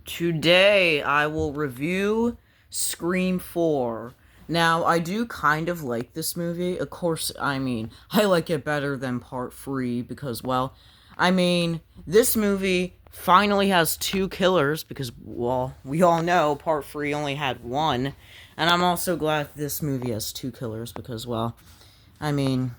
Today I will review Scream 4. Now, I do kind of like this movie. Of course, I like it better than Part 3 because, well, this movie finally has two killers because, well, we all know Part 3 only had one. And I'm also glad this movie has two killers because, well, I mean,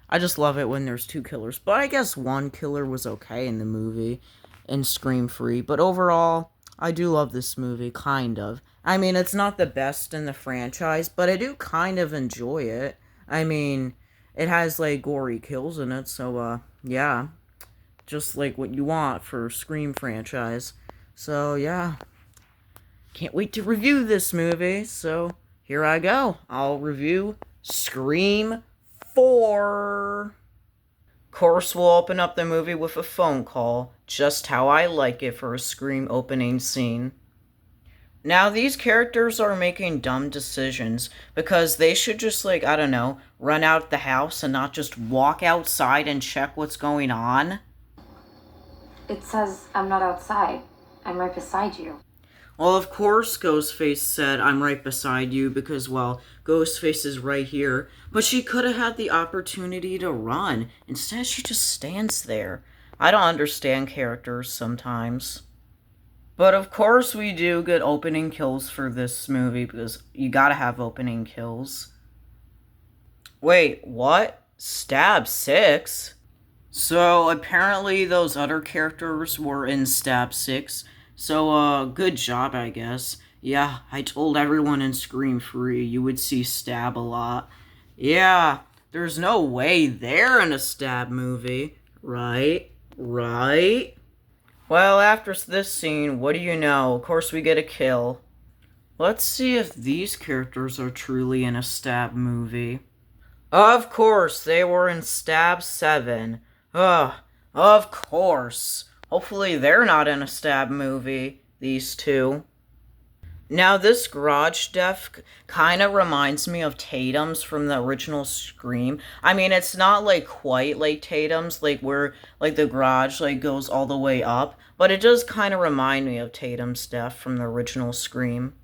I just love it when there's two killers. But I guess one killer was okay in the movie in Scream 3. But overall, I do love this movie, kind of. It's not the best in the franchise, but I do kind of enjoy it. It has, like, gory kills in it, so, yeah. Just like what you want for Scream franchise. So, yeah. Can't wait to review this movie, so here I go. I'll review Scream 4. Of course, we'll open up the movie with a phone call, just how I like it for a Scream opening scene. Now, these characters are making dumb decisions because they should just, like, I don't know, run out the house and not just walk outside and check what's going on. It says I'm not outside. I'm right beside you. Well, of course, Ghostface said, I'm right beside you because, well, Ghostface is right here. But she could have had the opportunity to run. Instead, she just stands there. I don't understand characters sometimes. But of course, we do get opening kills for this movie because you gotta have opening kills. Wait, what? Stab 6? So, apparently, those other characters were in Stab 6. So, good job, I guess. Yeah, I told everyone in Scream 3 you would see Stab a lot. Yeah, there's no way they're in a Stab movie. Right? Right? Well, after this scene, what do you know? Of course, we get a kill. Let's see if these characters are truly in a Stab movie. Of course, they were in Stab 7. Ugh, of course. Hopefully they're not in a Stab movie, these two. Now, this garage death kind of reminds me of Tatum's from the original Scream. It's not, like, quite like Tatum's, like, where, like, the garage, like, goes all the way up. But it does kind of remind me of Tatum's death from the original Scream.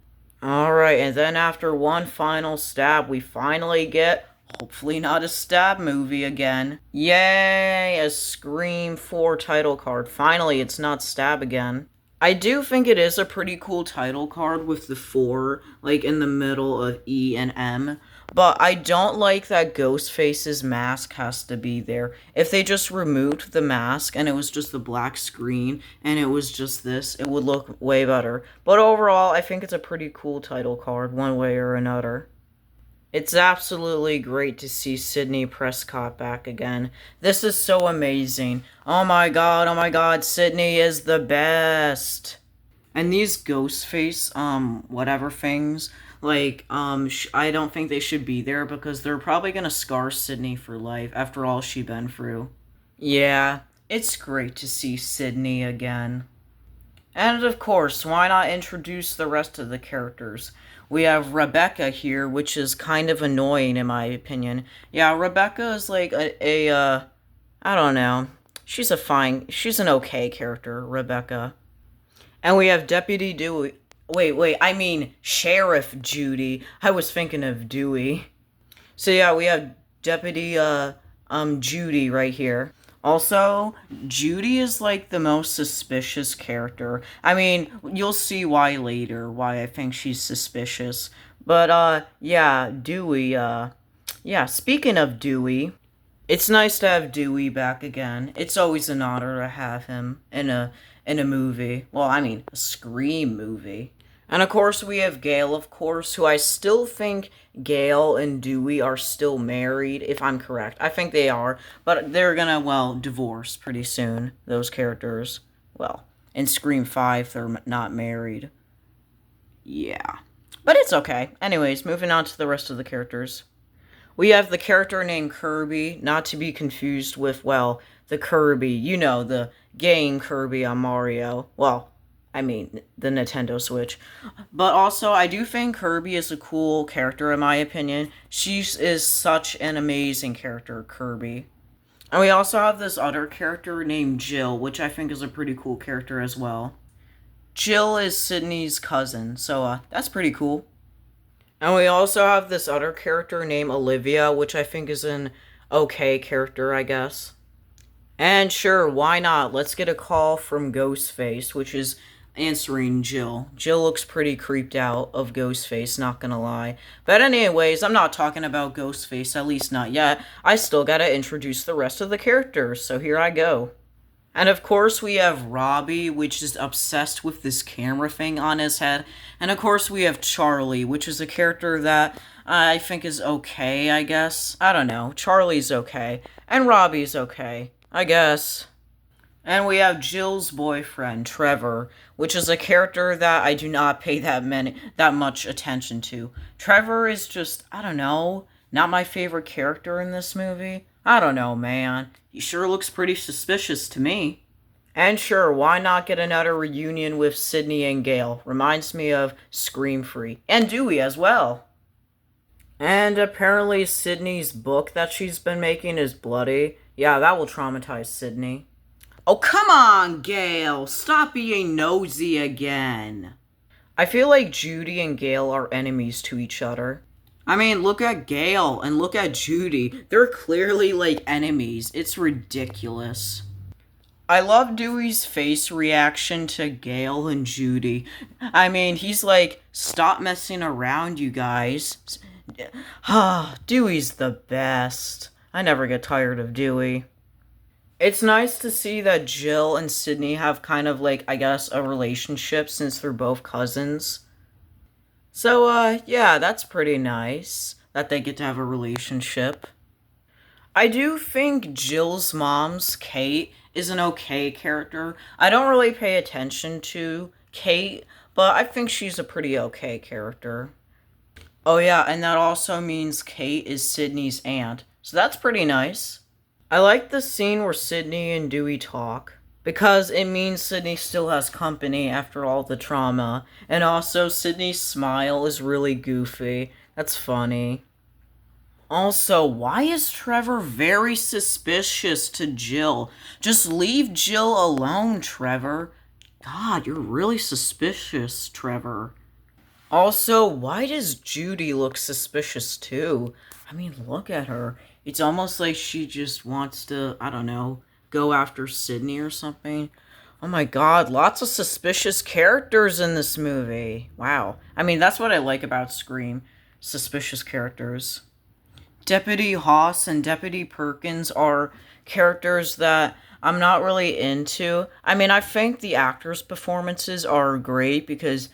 Alright, and then after one final stab, we finally get, hopefully not a Stab movie again. Yay, a Scream 4 title card. Finally, it's not Stab again. I do think it is a pretty cool title card with the 4, like, in the middle of E and M. But I don't like that Ghostface's mask has to be there. If they just removed the mask and it was just the black screen and it was just this, it would look way better. But overall, I think it's a pretty cool title card, one way or another. It's absolutely great to see Sidney Prescott back again. This is so amazing. Oh my god, Sidney is the best. And these Ghostface, whatever things, like, I don't think they should be there because they're probably gonna scar Sidney for life after all she been through. Yeah, it's great to see Sidney again. And of course, why not introduce the rest of the characters? We have Rebecca here, which is kind of annoying in my opinion. Yeah, Rebecca is like I don't know. She's an okay character, Rebecca. And we have Deputy Dewey. Sheriff Judy. I was thinking of Dewey. So yeah, we have Deputy Judy right here. Also, Judy is like the most suspicious character. You'll see why later, why I think she's suspicious. But yeah, Dewey, yeah, speaking of Dewey, it's nice to have Dewey back again. It's always an honor to have him in a movie. Well, a Scream movie. And of course, we have Gail, of course, who I still think Gail and Dewey are still married, if I'm correct. I think they are, but they're gonna, well, divorce pretty soon, those characters. Well, in Scream 5, they're not married. Yeah. But it's okay. Anyways, moving on to the rest of the characters. We have the character named Kirby, not to be confused with, well, the Kirby, the gang Kirby on Mario. Well, the Nintendo Switch. But also, I do think Kirby is a cool character, in my opinion. She is such an amazing character, Kirby. And we also have this other character named Jill, which I think is a pretty cool character as well. Jill is Sydney's cousin, so that's pretty cool. And we also have this other character named Olivia, which I think is an okay character, I guess. And sure, why not? Let's get a call from Ghostface, which is answering Jill. Jill looks pretty creeped out of Ghostface, not gonna lie. But anyways, I'm not talking about Ghostface, at least not yet. I still gotta introduce the rest of the characters, so here I go. And of course, we have Robbie, which is obsessed with this camera thing on his head. And of course, we have Charlie, which is a character that I think is okay, I guess. I don't know. Charlie's okay. And Robbie's okay, I guess. And we have Jill's boyfriend, Trevor, which is a character that I do not pay that much attention to. Trevor is just, I don't know, not my favorite character in this movie. I don't know, man. He sure looks pretty suspicious to me. And sure, why not get another reunion with Sydney and Gail? Reminds me of Scream Free. And Dewey as well. And apparently Sydney's book that she's been making is bloody. Yeah, that will traumatize Sydney. Oh, come on, Gail. Stop being nosy again. I feel like Judy and Gail are enemies to each other. I mean, look at Gail and look at Judy. They're clearly, like, enemies. It's ridiculous. I love Dewey's face reaction to Gail and Judy. I mean, he's like, stop messing around, you guys. Dewey's the best. I never get tired of Dewey. It's nice to see that Jill and Sydney have kind of like, I guess, a relationship since they're both cousins. So, yeah, that's pretty nice that they get to have a relationship. I do think Jill's mom's, Kate, is an okay character. I don't really pay attention to Kate, but I think she's a pretty okay character. Oh, yeah, and that also means Kate is Sydney's aunt, so that's pretty nice. I like the scene where Sydney and Dewey talk, because it means Sydney still has company after all the trauma. And also, Sydney's smile is really goofy. That's funny. Also, why is Trevor very suspicious to Jill? Just leave Jill alone, Trevor. God, you're really suspicious, Trevor. Also, why does Judy look suspicious too? I mean, look at her. It's almost like she just wants to, I don't know, go after Sydney or something. Oh my god, lots of suspicious characters in this movie. Wow. I mean, that's what I like about Scream. Suspicious characters. Deputy Hoss and Deputy Perkins are characters that I'm not really into. I mean, I think the actors' performances are great because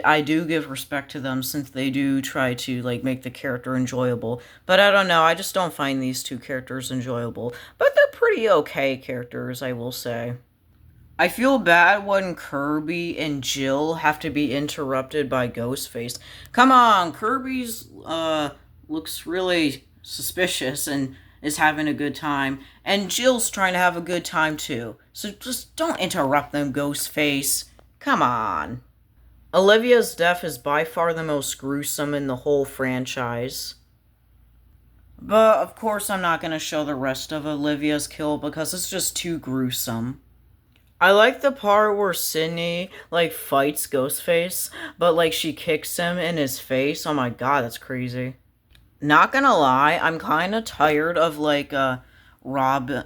I do give respect to them since they do try to like make the character enjoyable. But I don't know, I just don't find these two characters enjoyable. But they're pretty okay characters, I will say. I feel bad when Kirby and Jill have to be interrupted by Ghostface. Come on, Kirby's looks really suspicious and is having a good time, and Jill's trying to have a good time too. So just don't interrupt them, Ghostface. Come on. Olivia's death is by far the most gruesome in the whole franchise. But of course I'm not going to show the rest of Olivia's kill because it's just too gruesome. I like the part where Sydney, like, fights Ghostface, but, like, she kicks him in his face. Oh my god, that's crazy. Not gonna lie, I'm kind of tired of, like, Robbie's,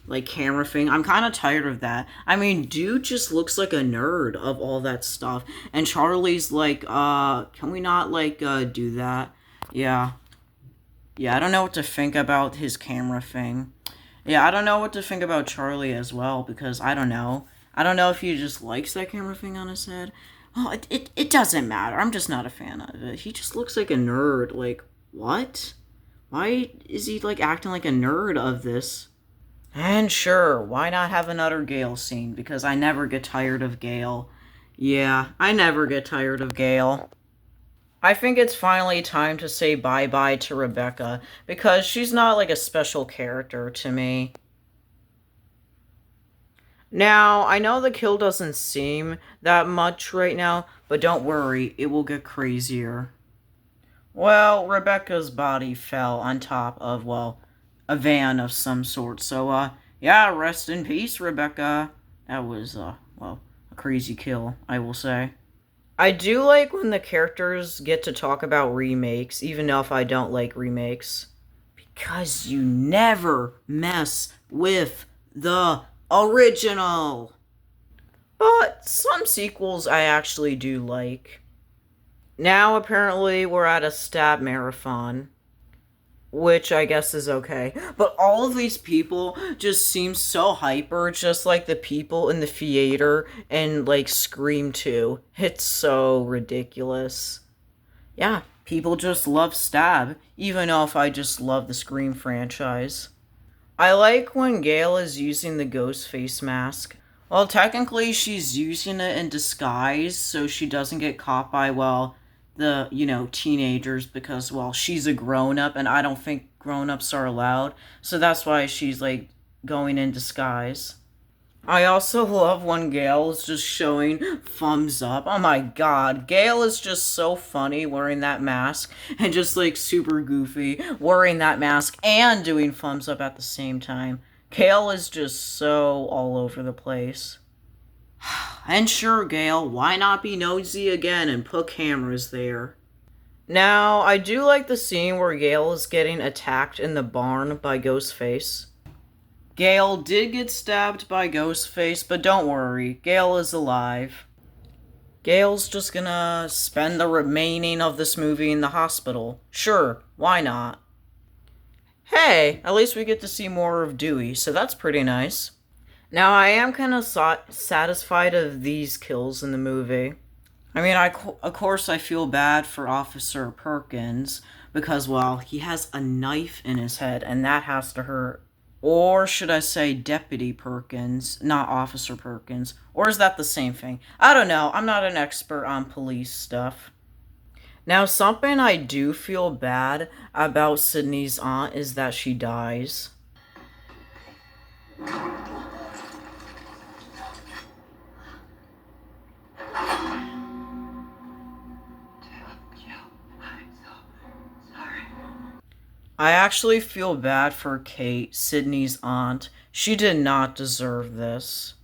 like, camera thing. I'm kind of tired of that. I mean, dude just looks like a nerd of all that stuff. And Charlie's like, can we not, like, do that? Yeah. Yeah, I don't know what to think about his camera thing. Yeah, I don't know what to think about Charlie as well, because I don't know. I don't know if he just likes that camera thing on his head. Oh, it doesn't matter. I'm just not a fan of it. He just looks like a nerd. Like, what? Why is he, like, acting like a nerd of this? And sure, why not have another Gail scene? Because I never get tired of Gail. Yeah, I never get tired of Gail. I think it's finally time to say bye-bye to Rebecca, because she's not like a special character to me. Now, I know the kill doesn't seem that much right now, but don't worry, it will get crazier. Well, Rebecca's body fell on top of, well, a van of some sort, so, yeah, rest in peace, Rebecca. That was, well, a crazy kill, I will say. I do like when the characters get to talk about remakes, even if I don't like remakes. Because you never mess with the original. But some sequels I actually do like. Now, apparently, we're at a stab marathon, which I guess is okay. But all of these people just seem so hyper, just like the people in the theater and, like, Scream 2. It's so ridiculous. Yeah, people just love Stab, even though if I just love the Scream franchise. I like when Gail is using the ghost face mask. Well, technically, she's using it in disguise so she doesn't get caught by, well, the, teenagers because, well, she's a grown up and I don't think grown ups are allowed. So that's why she's, like, going in disguise. I also love when Gail is just showing thumbs up. Oh my god, Gail is just so funny wearing that mask and just like super goofy wearing that mask and doing thumbs up at the same time. Gail is just so all over the place. And sure, Gail, why not be nosy again and put cameras there? Now, I do like the scene where Gail is getting attacked in the barn by Ghostface. Gail did get stabbed by Ghostface, but don't worry, Gail is alive. Gail's just gonna spend the remaining of this movie in the hospital. Sure, why not? Hey, at least we get to see more of Dewey, so that's pretty nice. Now, I am kind of satisfied of these kills in the movie. I mean, of course I feel bad for Officer Perkins, because, well, he has a knife in his head, and that has to hurt. Or should I say Deputy Perkins, not Officer Perkins? Or is that the same thing? I don't know. I'm not an expert on police stuff. Now, something I do feel bad about Sydney's aunt is that she dies. I actually feel bad for Kate, Sydney's aunt. She did not deserve this.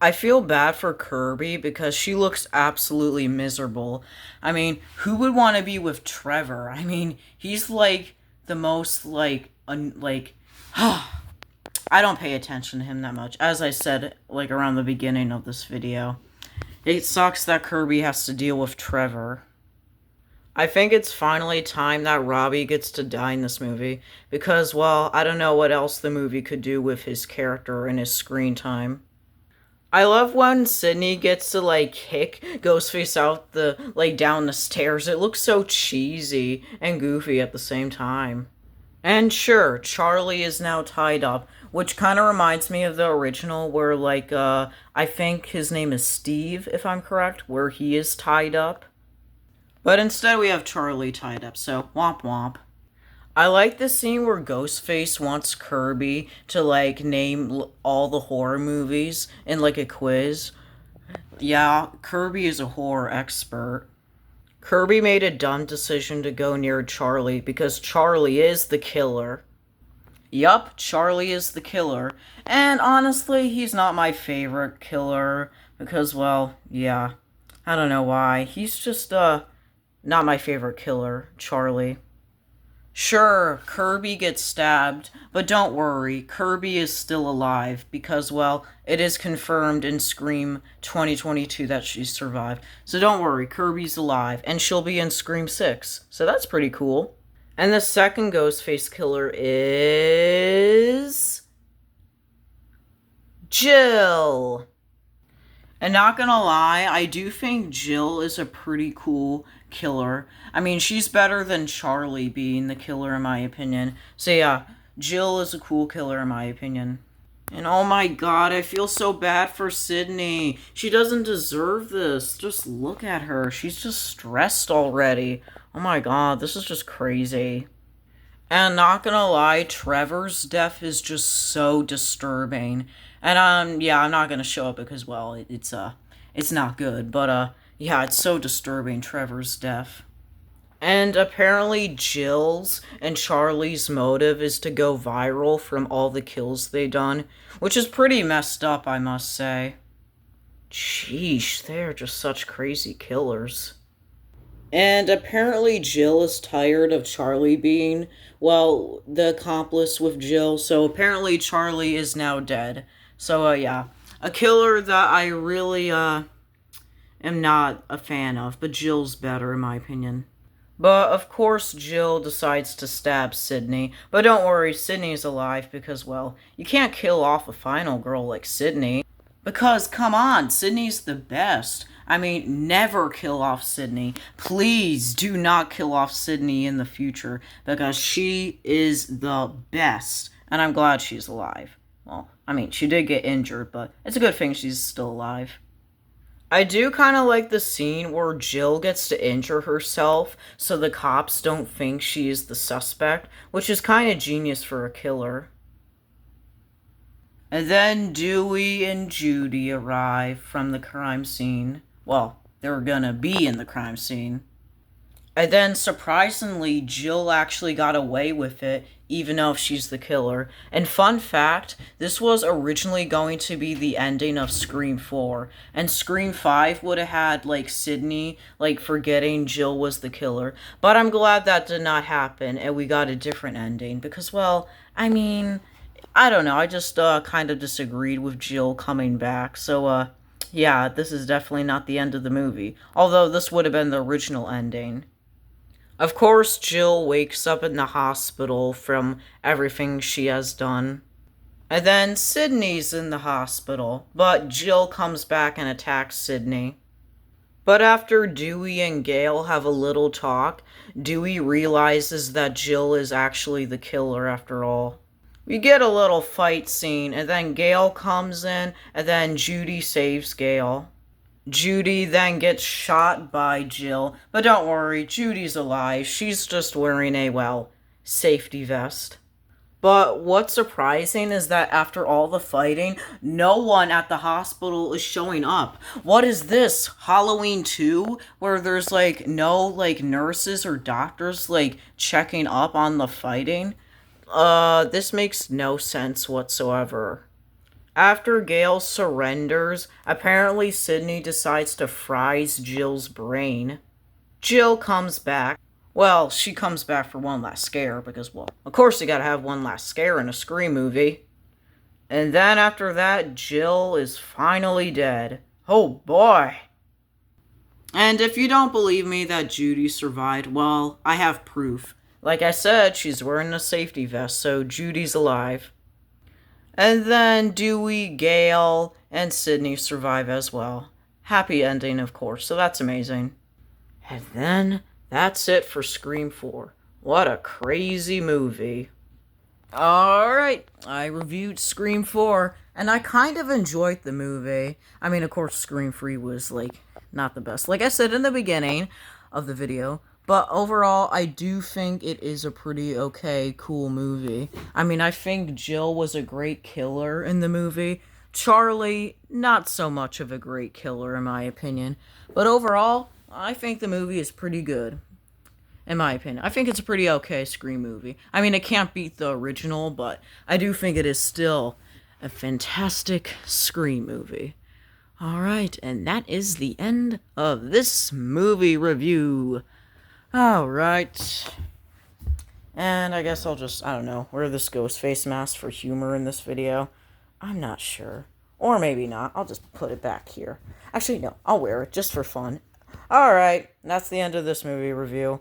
I feel bad for Kirby because she looks absolutely miserable. I mean, who would want to be with Trevor? I mean, he's like the most I don't pay attention to him that much. As I said, like around the beginning of this video. It sucks that Kirby has to deal with Trevor. I think it's finally time that Robbie gets to die in this movie, because, well, I don't know what else the movie could do with his character and his screen time. I love when Sydney gets to, like, kick Ghostface out down the stairs. It looks so cheesy and goofy at the same time. And sure, Charlie is now tied up, which kind of reminds me of the original where, I think his name is Steve, if I'm correct, where he is tied up. But instead we have Charlie tied up, so womp womp. I like the scene where Ghostface wants Kirby to, name all the horror movies in, a quiz. Yeah, Kirby is a horror expert. Kirby made a dumb decision to go near Charlie because Charlie is the killer. Yup, Charlie is the killer. And honestly, he's not my favorite killer because, well, yeah. I don't know why. He's just, not my favorite killer, Charlie. Sure, Kirby gets stabbed, but don't worry, Kirby is still alive because, well, it is confirmed in Scream 2022 that she survived. So don't worry, Kirby's alive, and she'll be in Scream 6. So that's pretty cool. And the second Ghostface killer is Jill. And not gonna lie, I do think Jill is a pretty cool killer. I mean, she's better than Charlie being the killer in my opinion. So yeah, Jill is a cool killer in my opinion. And oh my god, I feel so bad for Sydney. She doesn't deserve this. Just look at her. She's just stressed already. Oh my god, this is just crazy. And not gonna lie, Trevor's death is just so disturbing. And yeah, I'm not gonna show it because, well, it's not good. But yeah, it's so disturbing, Trevor's death. And apparently Jill's and Charlie's motive is to go viral from all the kills they done, which is pretty messed up, I must say. Sheesh, they're just such crazy killers. And apparently Jill is tired of Charlie being, well, the accomplice with Jill, so apparently Charlie is now dead. So, yeah. A killer that I really, am not a fan of, but Jill's better, in my opinion. But, of course, Jill decides to stab Sydney. But don't worry, Sydney's alive because, well, you can't kill off a final girl like Sydney. Because, come on, Sydney's the best. I mean, never kill off Sydney. Please do not kill off Sydney in the future, because she is the best. And I'm glad she's alive. Well, I mean, she did get injured, but it's a good thing she's still alive. I do kind of like the scene where Jill gets to injure herself so the cops don't think she is the suspect, which is kind of genius for a killer. And then Dewey and Judy arrive from the crime scene. Well, they're gonna be in the crime scene. And then, surprisingly, Jill actually got away with it, even though she's the killer. And fun fact, this was originally going to be the ending of Scream 4. And Scream 5 would have had, like, Sydney, like, forgetting Jill was the killer. But I'm glad that did not happen, and we got a different ending. Because, well, I mean, I don't know, I just, kind of disagreed with Jill coming back. So, yeah, this is definitely not the end of the movie. Although, this would have been the original ending. Of course, Jill wakes up in the hospital from everything she has done. And then Sydney's in the hospital, but Jill comes back and attacks Sydney. But after Dewey and Gail have a little talk, Dewey realizes that Jill is actually the killer after all. We get a little fight scene, and then Gail comes in, and then Judy saves Gail. Judy then gets shot by Jill, but don't worry, Judy's alive. She's just wearing a, well, safety vest. But what's surprising is that after all the fighting, no one at the hospital is showing up. What is this, Halloween 2? Where there's, like, no, like, nurses or doctors, like, checking up on the fighting? This makes no sense whatsoever. After Gail surrenders, apparently Sydney decides to fries Jill's brain. Jill comes back. Well, she comes back for one last scare, because, well, of course you gotta have one last scare in a Scream movie. And then after that, Jill is finally dead. Oh boy! And if you don't believe me that Judy survived, well, I have proof. Like I said, she's wearing a safety vest, so Judy's alive. And then Dewey, Gail, and Sydney survive as well. Happy ending, of course, so that's amazing. And then, that's it for Scream 4. What a crazy movie. Alright, I reviewed Scream 4, and I kind of enjoyed the movie. I mean, of course, Scream 3 was, like, not the best. Like I said in the beginning of the video, but overall, I do think it is a pretty okay, cool movie. I mean, I think Jill was a great killer in the movie. Charlie, not so much of a great killer, in my opinion. But overall, I think the movie is pretty good. In my opinion. I think it's a pretty okay Scream movie. I mean, it can't beat the original, but I do think it is still a fantastic Scream movie. Alright, and that is the end of this movie review. Alright. And I guess I'll just, I don't know, wear this ghost face mask for humor in this video. I'm not sure. Or maybe not. I'll just put it back here. Actually, no, I'll wear it just for fun. Alright, that's the end of this movie review.